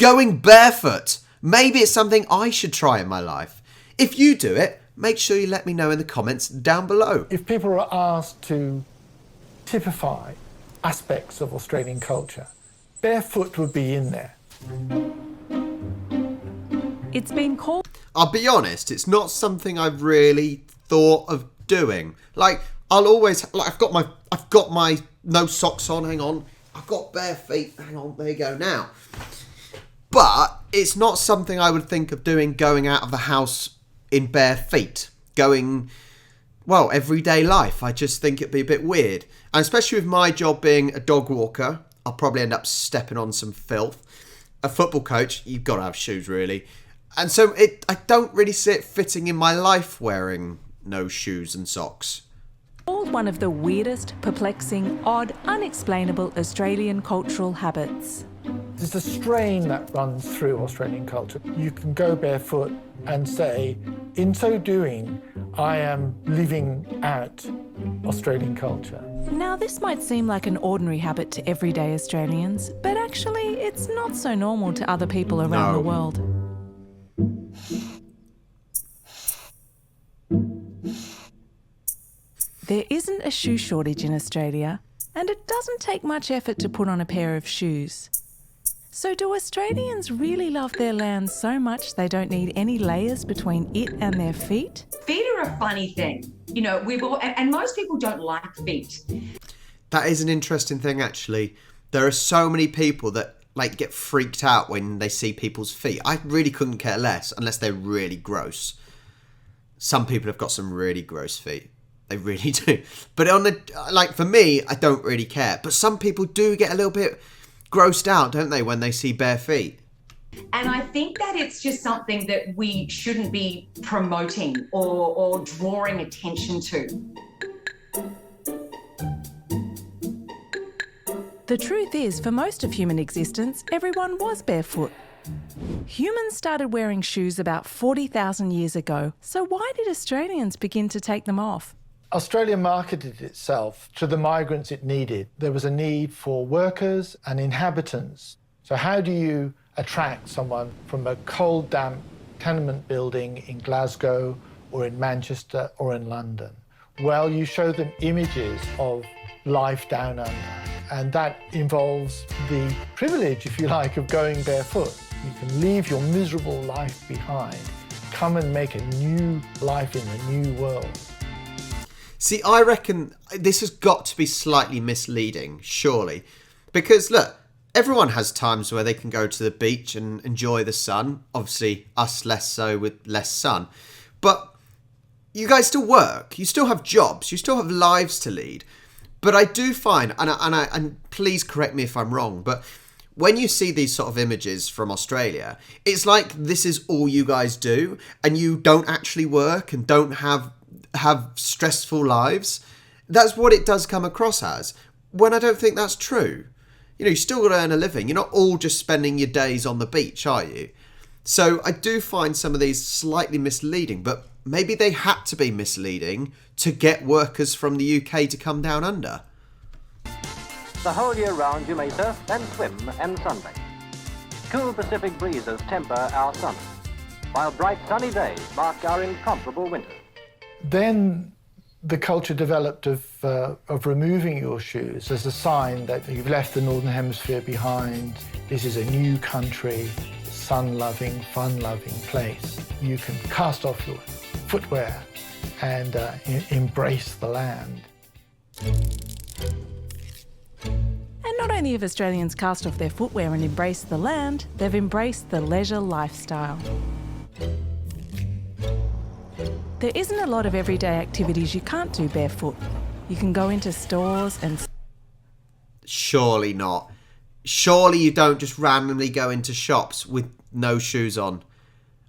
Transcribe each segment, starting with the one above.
Going barefoot. Maybe it's something I should try in my life. If you do it, make sure you let me know in the comments down below. If people are asked to typify aspects of Australian culture, barefoot would be in there. It's been called... I'll be honest, it's not something I've really thought of doing. Like, I'll always... Like, I've got my no socks on, hang on. I've got bare feet, hang on, there you go now. But it's not something I would think of doing, going out of the house in bare feet. Going, well, everyday life. I just think it'd be a bit weird. And especially with my job being a dog walker, I'll probably end up stepping on some filth. A football coach, you've got to have shoes, really. And so I don't really see it fitting in my life wearing no shoes and socks. Called one of the weirdest, perplexing, odd, unexplainable Australian cultural habits. There's a strain that runs through Australian culture. You can go barefoot and say, in so doing, I am living out Australian culture. Now, this might seem like an ordinary habit to everyday Australians, but actually it's not so normal to other people around the world. There isn't a shoe shortage in Australia, and it doesn't take much effort to put on a pair of shoes. So do Australians really love their land so much they don't need any layers between it and their feet? Feet are a funny thing. You know, and most people don't like feet. That is an interesting thing, actually. There are so many people that get freaked out when they see people's feet. I really couldn't care less unless they're really gross. Some people have got some really gross feet. They really do. But for me, I don't really care. But some people do get a little bit grossed out, don't they, when they see bare feet? And I think that it's just something that we shouldn't be promoting or drawing attention to. The truth is, for most of human existence, everyone was barefoot. Humans started wearing shoes about 40,000 years ago, so why did Australians begin to take them off? Australia marketed itself to the migrants it needed. There was a need for workers and inhabitants. So how do you attract someone from a cold, damp tenement building in Glasgow or in Manchester or in London? Well, you show them images of life down under, and that involves the privilege, if you like, of going barefoot. You can leave your miserable life behind, come and make a new life in a new world. See, I reckon this has got to be slightly misleading, surely. Because, look, everyone has times where they can go to the beach and enjoy the sun. Obviously, us less so with less sun. But you guys still work. You still have jobs. You still have lives to lead. But I do find, and please correct me if I'm wrong, but when you see these sort of images from Australia, it's like this is all you guys do, and you don't actually work and don't have stressful lives. That's what it does come across as, when I don't think that's true. You know, you still got to earn a living. You're not all just spending your days on the beach, are you? So I do find some of these slightly misleading, but maybe they had to be misleading to get workers from the UK to come down under. The whole year round you may surf and swim and sunbathe. Cool Pacific breezes temper our summers, while bright sunny days mark our incomparable winters. Then the culture developed of removing your shoes as a sign that you've left the Northern Hemisphere behind. This is a new country, sun-loving, fun-loving place. You can cast off your footwear and embrace the land. And not only have Australians cast off their footwear and embraced the land, they've embraced the leisure lifestyle. There isn't a lot of everyday activities you can't do barefoot. You can go into stores and... Surely not. Surely you don't just randomly go into shops with no shoes on.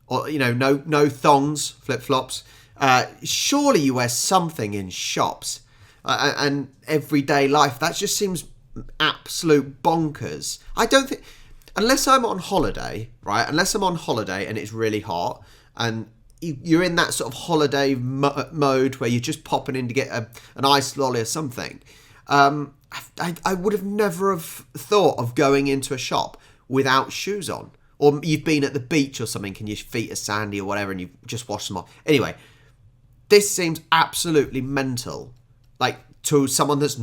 Or, you know, no thongs, flip-flops. Surely you wear something in shops. And everyday life. That just seems absolute bonkers. I don't think... Unless I'm on holiday, right? Unless I'm on holiday and it's really hot and... You're in that sort of holiday mode where you're just popping in to get an iced lolly or something. I would have never have thought of going into a shop without shoes on. Or you've been at the beach or something and your feet are sandy or whatever and you've just washed them off. Anyway, this seems absolutely mental. Like, to someone that's,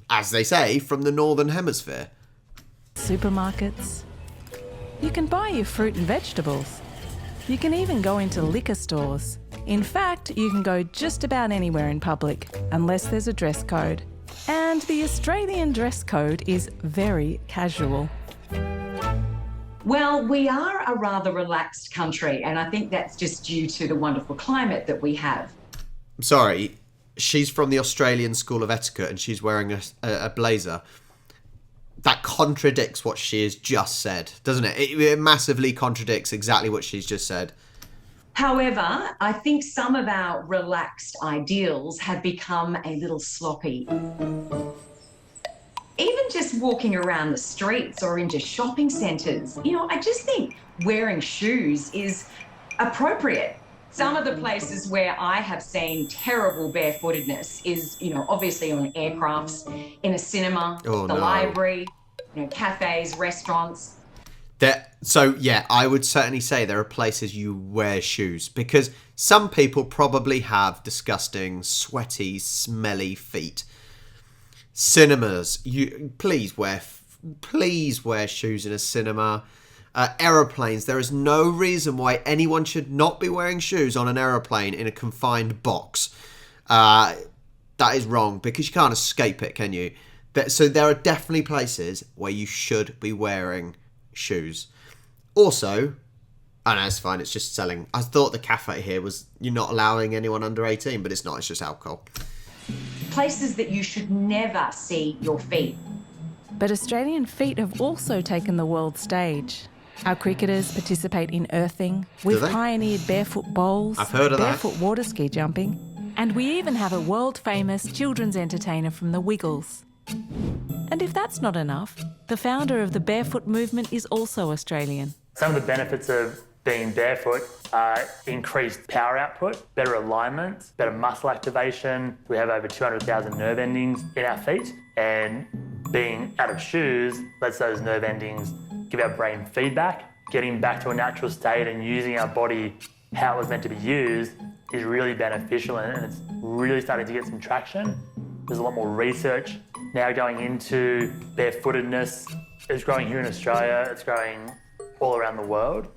as they say, from the Northern Hemisphere. Supermarkets. You can buy your fruit and vegetables. You can even go into liquor stores. In fact, you can go just about anywhere in public, unless there's a dress code. And the Australian dress code is very casual. Well, we are a rather relaxed country, and I think that's just due to the wonderful climate that we have. Sorry, she's from the Australian School of Etiquette and she's wearing a blazer. That contradicts what she has just said, doesn't it? It massively contradicts exactly what she's just said. However, I think some of our relaxed ideals have become a little sloppy. Even just walking around the streets or into shopping centres, I just think wearing shoes is appropriate. Some of the places where I have seen terrible barefootedness is, obviously on aircrafts, in a cinema, library, cafes, restaurants. So, yeah, I would certainly say there are places you wear shoes because some people probably have disgusting, sweaty, smelly feet. Cinemas, please wear shoes in a cinema. Aeroplanes, there is no reason why anyone should not be wearing shoes on an aeroplane in a confined box. That is wrong because you can't escape it, can you? So there are definitely places where you should be wearing shoes. Also, I know it's fine, it's just selling. I thought the cafe here was you're not allowing anyone under 18, but it's not, it's just alcohol. Places that you should never see your feet. But Australian feet have also taken the world stage. Our cricketers participate in earthing. We've pioneered barefoot bowls, I've heard of barefoot water ski jumping, and we even have a world-famous children's entertainer from the Wiggles. And if that's not enough, the founder of the barefoot movement is also Australian. Some of the benefits of being barefoot are increased power output, better alignment, better muscle activation. We have over 200,000 nerve endings in our feet, and being out of shoes lets those nerve endings give our brain feedback. Getting back to a natural state and using our body how it was meant to be used is really beneficial, and it's really starting to get some traction. There's a lot more research now going into barefootedness. It's growing here in Australia, it's growing all around the world.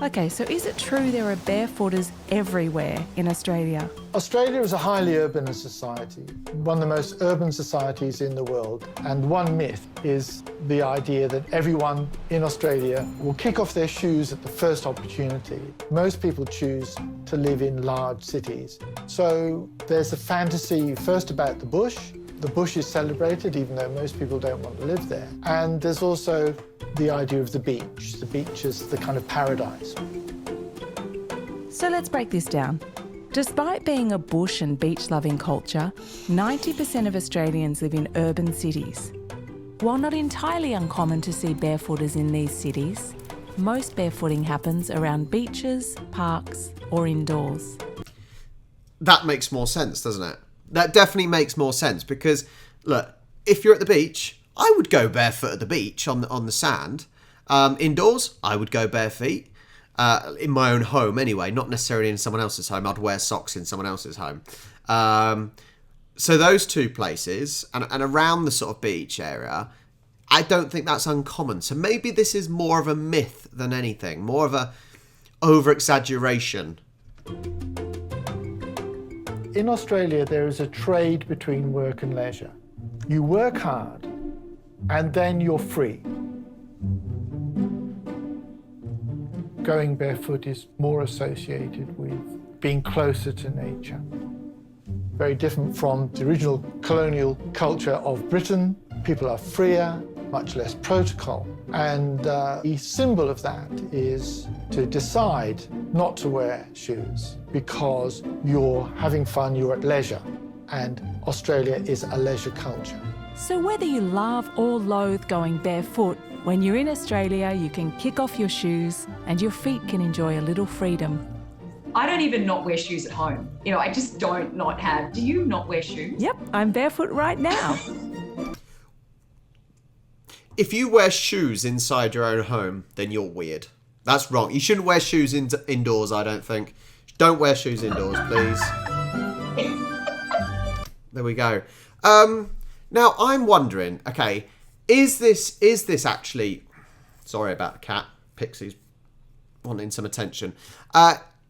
Okay, so is it true there are barefooters everywhere in Australia? Australia is a highly urban society, one of the most urban societies in the world. And one myth is the idea that everyone in Australia will kick off their shoes at the first opportunity. Most people choose to live in large cities. So there's a fantasy first about the bush. The bush is celebrated, even though most people don't want to live there. And there's also the idea of the beach. The beach is the kind of paradise. So let's break this down. Despite being a bush and beach-loving culture, 90% of Australians live in urban cities. While not entirely uncommon to see barefooters in these cities, most barefooting happens around beaches, parks, or indoors. That makes more sense, doesn't it? That definitely makes more sense because, look, if you're at the beach, I would go barefoot at the beach on the sand. Indoors, I would go bare feet. In my own home anyway, not necessarily in someone else's home. I'd wear socks in someone else's home. So those two places and around the sort of beach area, I don't think that's uncommon. So maybe this is more of a myth than anything, more of a over-exaggeration. In Australia, there is a trade between work and leisure. You work hard, and then you're free. Going barefoot is more associated with being closer to nature. Very different from the original colonial culture of Britain. People are freer, much less protocol. And the symbol of that is to decide not to wear shoes because you're having fun, you're at leisure. And Australia is a leisure culture. So whether you love or loathe going barefoot, when you're in Australia, you can kick off your shoes and your feet can enjoy a little freedom. I don't even not wear shoes at home. I just don't not have. Do you not wear shoes? Yep, I'm barefoot right now. If you wear shoes inside your own home, then you're weird. That's wrong. You shouldn't wear shoes indoors, I don't think. Don't wear shoes indoors, please. There we go. Now, I'm wondering, okay, is this actually... Sorry about the cat. Pixie's wanting some attention.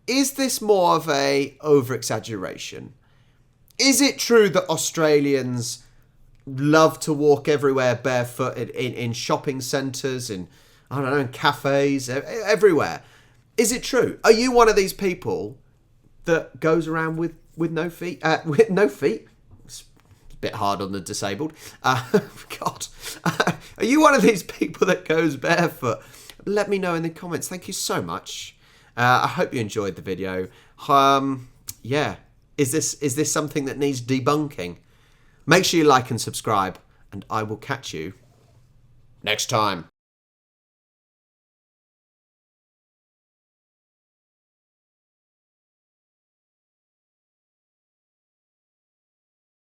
Is this more of a over-exaggeration? Is it true that Australians love to walk everywhere barefoot in shopping centres, in cafes, everywhere? Is it true? Are you one of these people that goes around with no feet? With no feet? It's a bit hard on the disabled. God. Are you one of these people that goes barefoot? Let me know in the comments. Thank you so much. I hope you enjoyed the video. Yeah. Is this something that needs debunking? Make sure you like and subscribe, and I will catch you next time.